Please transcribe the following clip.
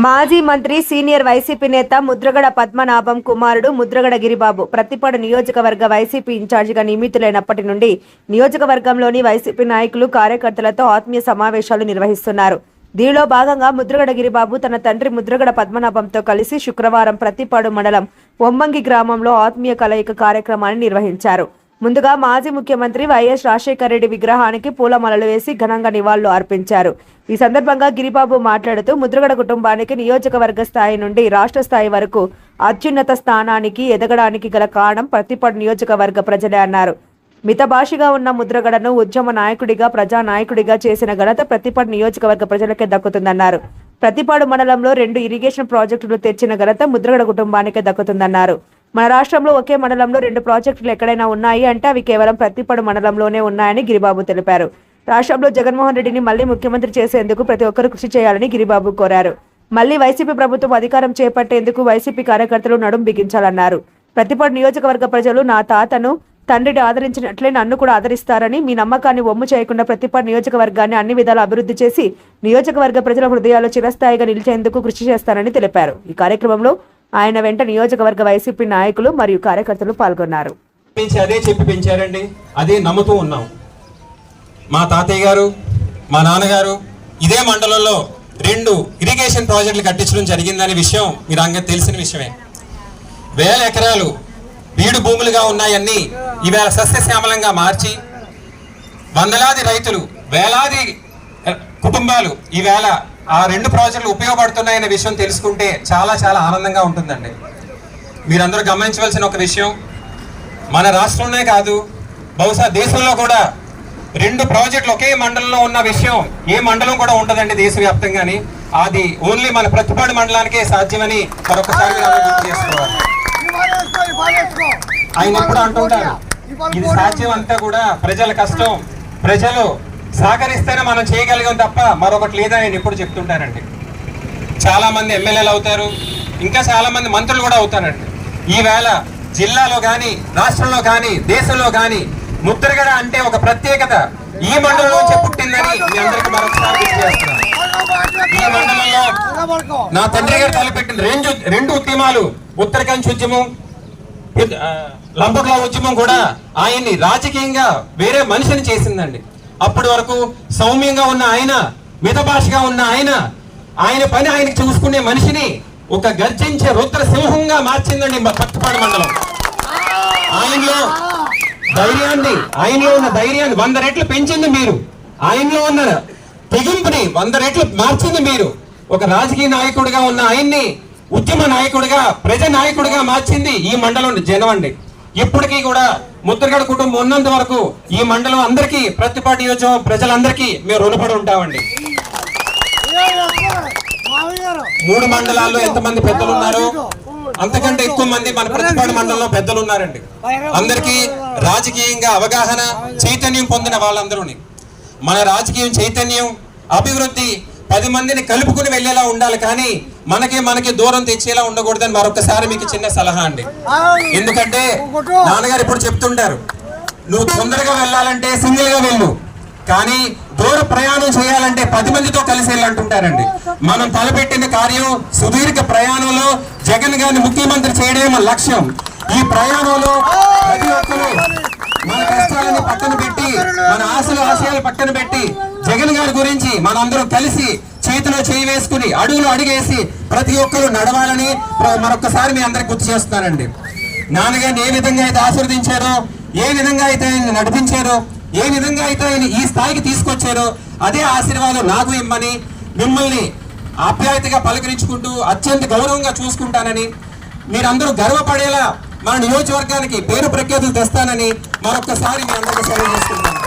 మాజీ మంత్రి senior YCP నేత ముద్రగడ పద్మనాభం కుమారుడు ముద్రగడ గిరిబాబు ప్రతిపాడు నియోజకవర్గ వైసీపీ ఇన్ఛార్జిగా నియమితులైనప్పటి నుండి నియోజకవర్గంలోని వైసీపీ నాయకులు కార్యకర్తలతో ఆత్మీయ సమావేశాలు నిర్వహిస్తున్నారు. దీనిలో భాగంగా ముద్రగడ గిరిబాబు తన తండ్రి ముద్రగడ పద్మనాభంతో కలిసి శుక్రవారం ప్రతిపాడు మండలం ఒమ్మంగి గ్రామంలో ఆత్మీయ కలయిక కార్యక్రమాన్ని నిర్వహించారు. ముందుగా మాజీ ముఖ్యమంత్రి వైఎస్ రాజశేఖర రెడ్డి విగ్రహానికి పూలమాలలు వేసి ఘనంగా నివాళులు అర్పించారు. ఈ సందర్భంగా గిరిబాబు మాట్లాడుతూ ముద్రగడ కుటుంబానికి నియోజకవర్గ స్థాయి నుండి రాష్ట్ర స్థాయి వరకు అత్యున్నత స్థానానికి ఎదగడానికి గల కారణం ప్రతిపాడు నియోజకవర్గ ప్రజలే అన్నారు. మితభాషిగా ఉన్న ముద్రగడను ఉద్యమ నాయకుడిగా ప్రజానాయకుడిగా చేసిన ఘనత ప్రతిపాడు నియోజకవర్గ ప్రజలకే దక్కుతుందన్నారు. ప్రతిపాడు మండలంలో 2 ఇరిగేషన్ ప్రాజెక్టులు తెచ్చిన ఘనత ముద్రగడ కుటుంబానికే దక్కుతుందన్నారు. మన రాష్ట్రంలో ఒకే మండలంలో 2 ప్రాజెక్టులు ఎక్కడైనా ఉన్నాయి అంటే అవి కేవలం ప్రతిపాడు మండలంలోనే ఉన్నాయని గిరిబాబు తెలిపారు. రాష్ట్రంలో జగన్మోహన్ రెడ్డిని మళ్లీ ముఖ్యమంత్రి చేసేందుకు ప్రతి ఒక్కరూ కృషి చేయాలని గిరిబాబు కోరారు. మళ్లీ వైసీపీ ప్రభుత్వం అధికారం చేపట్టేందుకు వైసీపీ కార్యకర్తలు నడుం బిగించాలన్నారు. ప్రతిపాడు నియోజకవర్గ ప్రజలు నా తాతను తండ్రిని ఆదరించినట్లే నన్ను కూడా ఆదరిస్తారని, మీ నమ్మకాన్ని వమ్ము చేయకుండా ప్రతిపాడు నియోజకవర్గాన్ని అన్ని విధాలా అభివృద్ధి చేసి నియోజకవర్గ ప్రజల హృదయాల్లో చిరస్థాయిగా నిలిచేందుకు కృషి చేస్తారని తెలిపారు. ఈ కార్యక్రమంలో ఆయన వెంట నియోజకవర్గ వైసీపీ నాయకులు మరియు కార్యకర్తలు పాల్గొన్నారు. అదే చెప్పి పెంచారండి, అదే నమ్ముతూ ఉన్నాం. మా తాతయ్య గారు, మా నాన్నగారు ఇదే మండలంలో 2 ఇరిగేషన్ ప్రాజెక్టులు కట్టించడం జరిగిందనే విషయం మీరు అందరికీ తెలిసిన విషయమే. 1000 ఎకరాలు బీడు భూములుగా ఉన్నాయన్నీ ఈవేళ సస్యశ్యామలంగా మార్చి వందలాది రైతులు, వేలాది కుటుంబాలు ఈవేళ ఆ 2 ప్రాజెక్టులు ఉపయోగపడుతున్నాయనే విషయం తెలుసుకుంటే చాలా చాలా ఆనందంగా ఉంటుందండి. మీరందరూ గమనించవలసిన ఒక విషయం, మన రాష్ట్రంలోనే కాదు బహుశా దేశంలో కూడా 2 ప్రాజెక్టులు ఒకే మండలంలో ఉన్న విషయం ఏ మండలం కూడా ఉండదండి దేశవ్యాప్తంగాని. అది ఓన్లీ మన ప్రతిపాడు మండలానికే సాధ్యమని మరొకసారి గుర్తు చేసుకోవాలి. ఆయన ఎప్పుడు అంటుంటారు, ఇది సాధ్యం అంతా కూడా ప్రజల కష్టం, ప్రజలు సహకరిస్తేనే మనం చేయగలిగాం తప్ప మరొకటి లేదని ఆయన ఎప్పుడు చెప్తుంటారండి. చాలా మంది ఎమ్మెల్యేలు అవుతారు, ఇంకా చాలా మంది మంత్రులు కూడా అవుతారండి. ఈవేళ జిల్లాలో కానీ రాష్ట్రంలో కానీ దేశంలో కానీ ముద్రగడ అంటే ఒక ప్రత్యేకత ఈ మండలం నుంచే పుట్టిందని మీ అందరికీ మరొకసారి గుర్తు చేస్తున్నాను. ఈ మండలంలో నా తండ్రి గారు తలపెట్టిన 2 ఉద్యమాలు, ఉత్తరకంచి ఉద్యమం, లంబకుల ఉద్యమం కూడా ఆయన్ని రాజకీయంగా వేరే మనిషిని చేసిందండి. అప్పటి వరకు సౌమ్యంగా ఉన్న ఆయన, మితభాషగా ఉన్న ఆయన పని ఆయనకి చూసుకునే మనిషిని ఒక గర్జించే రుద్ర సింహంగా మార్చిందండి పత్తిపాడు మండలం. ఆయనలో ఉన్న ధైర్యాన్ని 100 రెట్లు పెంచింది మీరు. ఆయనలో ఉన్న తెగింపుని 100 రెట్లు మార్చింది మీరు. ఒక రాజకీయ నాయకుడిగా ఉన్న ఆయన్ని ఉద్యమ నాయకుడిగా, ప్రజా నాయకుడిగా మార్చింది ఈ మండలం జనం అండి. ఇప్పటికీ కూడా ముద్రగడ కుటుంబం ఉన్నంత వరకు ఈ మండలం అందరికీ, ప్రతిపాడు నియోజకవర్గం ప్రజలందరికీ మేము రుణపడి ఉంటామండి. 3 మండలాల్లో ఎంతమంది పెద్దలు ఉన్నారు, అంతకంటే ఎక్కువ మంది మన ప్రతిపాడు మండలంలో పెద్దలు ఉన్నారండి. అందరికీ రాజకీయంగా అవగాహన, చైతన్యం పొందిన వాళ్ళందరూని. మన రాజకీయం చైతన్యం, అభివృద్ధి 10 మందిని కలుపుకుని వెళ్ళేలా ఉండాలి, కానీ మనకి దూరం తెచ్చేలా ఉండకూడదని మరొకసారి మీకు చిన్న సలహా అండి. ఎందుకంటే నాన్నగారు ఇప్పుడు చెప్తుంటారు, నువ్వు తొందరగా వెళ్ళాలంటే సింగిల్ గా వెళ్ళు, కానీ దూర ప్రయాణం చేయాలంటే 10 మందితో కలిసి వెళ్ళంటుంటారండి. మనం తలపెట్టిన కార్యం సుదీర్ఘ ప్రయాణంలో జగన్ గారిని ముఖ్యమంత్రి చేయడమే మన లక్ష్యం. ఈ ప్రయాణంలో ప్రతి ఒక్కరు మన కష్టాలను పక్కన పెట్టి, మన ఆశయాలు పక్కన పెట్టి జగన్ గారి గురించి మనందరూ కలిసి చేతిలో చేయి వేసుకుని అడుగులు అడిగేసి ప్రతి ఒక్కరు నడవాలని మరొకసారి మీ అందరికి గుర్తు చేస్తున్నానండి. నాన్నగారిని ఏ విధంగా అయితే ఆశీర్వదించారో, ఏ విధంగా అయితే ఆయన నడిపించారో, ఏ విధంగా అయితే ఆయన ఈ స్థాయికి తీసుకొచ్చారో అదే ఆశీర్వాదం నాకు ఇమ్మని, మిమ్మల్ని ఆప్యాయతగా పలకరించుకుంటూ అత్యంత గౌరవంగా చూసుకుంటానని, మీరందరూ గర్వపడేలా మన నియోజకవర్గానికి పేరు ప్రఖ్యాతులు తెస్తానని మరొకసారి మీ అందరికీ సెలవు చేసుకుంటాను.